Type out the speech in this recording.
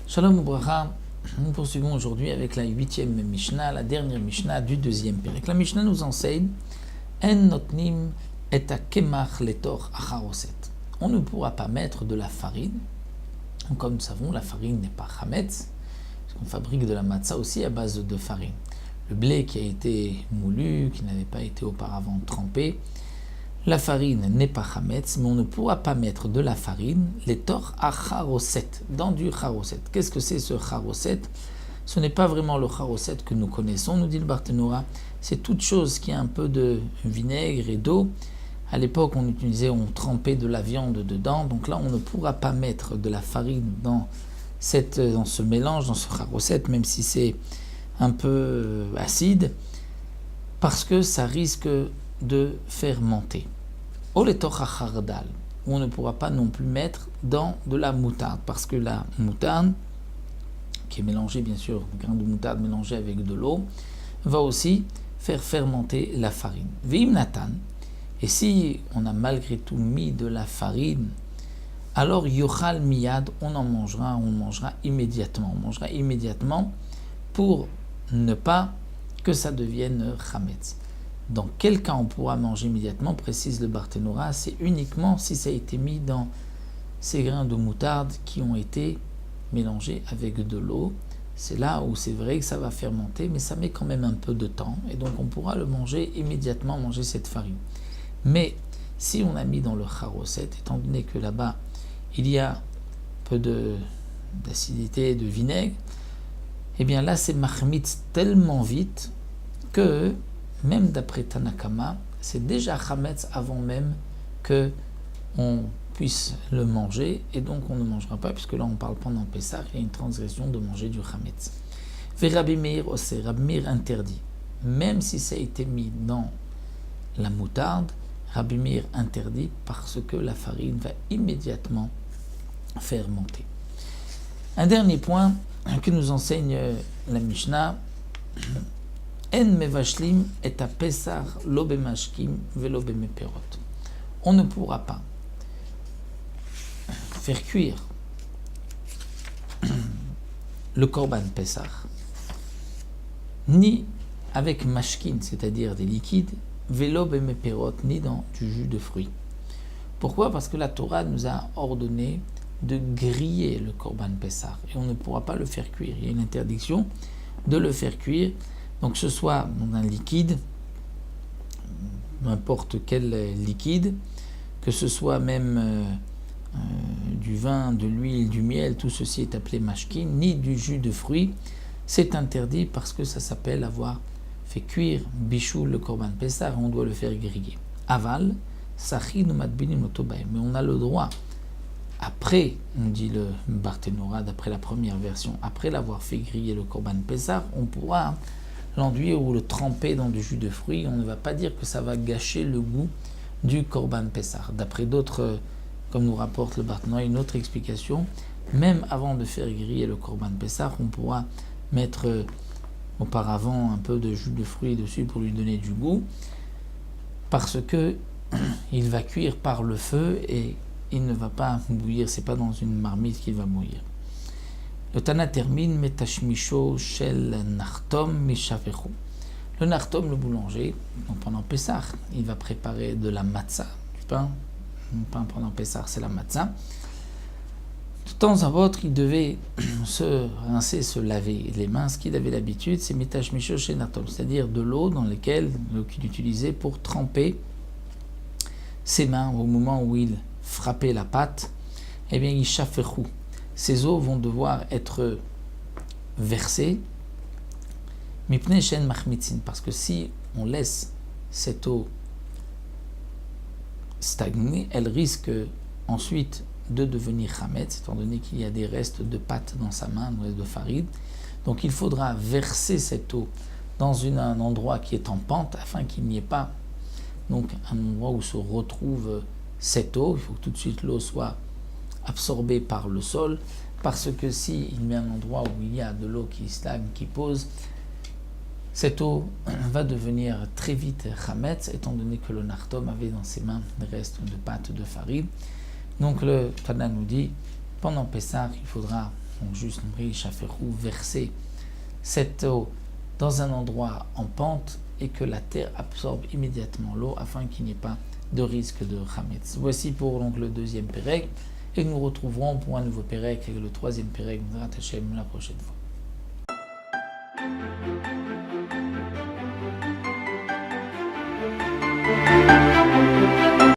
Shalom Ubracha, nous poursuivons aujourd'hui avec la 8e Mishnah, la dernière Mishnah du 2e Pérec. La Mishnah nous enseigne En notnim et kemach letor acharoset. On ne pourra pas mettre de la farine. Comme nous savons, la farine n'est pas chametz, puisqu'on fabrique de la matzah aussi à base de farine. Le blé qui a été moulu, qui n'avait pas été auparavant trempé, la farine n'est pas chametz, mais on ne pourra pas mettre de la farine, les tor acharoset, dans du charoset. Qu'est-ce que c'est ce charoset? Ce n'est pas vraiment le charoset que nous connaissons, nous dit le Barthénora. C'est toute chose qui a un peu de vinaigre et d'eau. À l'époque, on trempait de la viande dedans. Donc là, on ne pourra pas mettre de la farine dans ce mélange, dans ce charoset, même si c'est un peu acide, parce que ça risque de fermenter. Ou on ne pourra pas non plus mettre dans de la moutarde, parce que la moutarde, qui est mélangée bien sûr, le grain de moutarde mélangé avec de l'eau, va aussi faire fermenter la farine. Veim natan, et si on a malgré tout mis de la farine, alors yochal miyad, on mangera immédiatement. On mangera immédiatement pour ne pas que ça devienne chametz. Dans quel cas on pourra manger immédiatement, précise le Barthénora, c'est uniquement si ça a été mis dans ces grains de moutarde qui ont été mélangés avec de l'eau. C'est là où c'est vrai que ça va fermenter, mais ça met quand même un peu de temps, et donc on pourra le manger immédiatement, manger cette farine. Mais si on a mis dans le charoset, étant donné que là-bas il y a peu d'acidité, de vinaigre, eh bien là c'est mahmitz tellement vite que même d'après Tanakama, c'est déjà chametz avant même que on puisse le manger, et donc on ne mangera pas, puisque là on parle pendant Pessah, il y a une transgression de manger du chametz. Rabbi Meir aussi, Rabbi Meir interdit, même si ça a été mis dans la moutarde, Rabbi Meir interdit parce que la farine va immédiatement fermenter. Un dernier point que nous enseigne la Mishnah, En mevashlim et a pesar lo bemashkim velo bemeperot. On ne pourra pas faire cuire le korban pesar ni avec mashkin, c'est-à-dire des liquides, velo bemeperot, ni dans du jus de fruits. Pourquoi? Parce que la Torah nous a ordonné de griller le korban pesar et on ne pourra pas le faire cuire. Il y a une interdiction de le faire cuire. Donc que ce soit dans un liquide, n'importe quel liquide, que ce soit même du vin, de l'huile, du miel, tout ceci est appelé mashkin, ni du jus de fruits, c'est interdit parce que ça s'appelle avoir fait cuire bichou le korban pesar, on doit le faire griller. Aval, sachin ou madbinim otobaim, mais on a le droit, après, on dit le Barthénora, d'après la première version, après l'avoir fait griller le korban pesar, on pourra l'enduire ou le tremper dans du jus de fruits. On ne va pas dire que ça va gâcher le goût du korban pesar. D'après d'autres, comme nous rapporte le Barthénora, une autre explication, même avant de faire griller le korban pesar, on pourra mettre auparavant un peu de jus de fruits dessus pour lui donner du goût, parce que il va cuire par le feu et il ne va pas bouillir, c'est pas dans une marmite qu'il va bouillir. Le Tana termine Metashmisho shel nartom mishavechu. Le nartom, le boulanger, donc pendant Pessah, il va préparer de la matzah, du pain. Le pain pendant Pessah, c'est la matzah. De temps à autre, il devait se rincer, se laver les mains. Ce qu'il avait l'habitude, c'est Metashmisho shel nartom, c'est-à-dire de l'eau qu'il utilisait pour tremper ses mains au moment où il frappait la pâte. Eh bien, il shafechu. Ces eaux vont devoir être versées, mipnei shen machmitzin, parce que si on laisse cette eau stagner, elle risque ensuite de devenir chametz, étant donné qu'il y a des restes de pâte dans sa main, de farine. Donc il faudra verser cette eau dans un endroit qui est en pente, afin qu'il n'y ait pas donc un endroit où se retrouve cette eau. Il faut que tout de suite l'eau soit absorbé par le sol, parce que s'il met un endroit où il y a de l'eau qui stagne, qui pose, Cette eau va devenir très vite chametz, étant donné que le nartom avait dans ses mains des restes de pâte de farine. Donc le Tana nous dit, pendant Pessah, il faudra donc juste verser cette eau dans un endroit en pente et que la terre absorbe immédiatement l'eau afin qu'il n'y ait pas de risque de chametz. Voici pour donc le deuxième pérec et nous retrouverons pour un nouveau pérec et le troisième pérec la prochaine fois.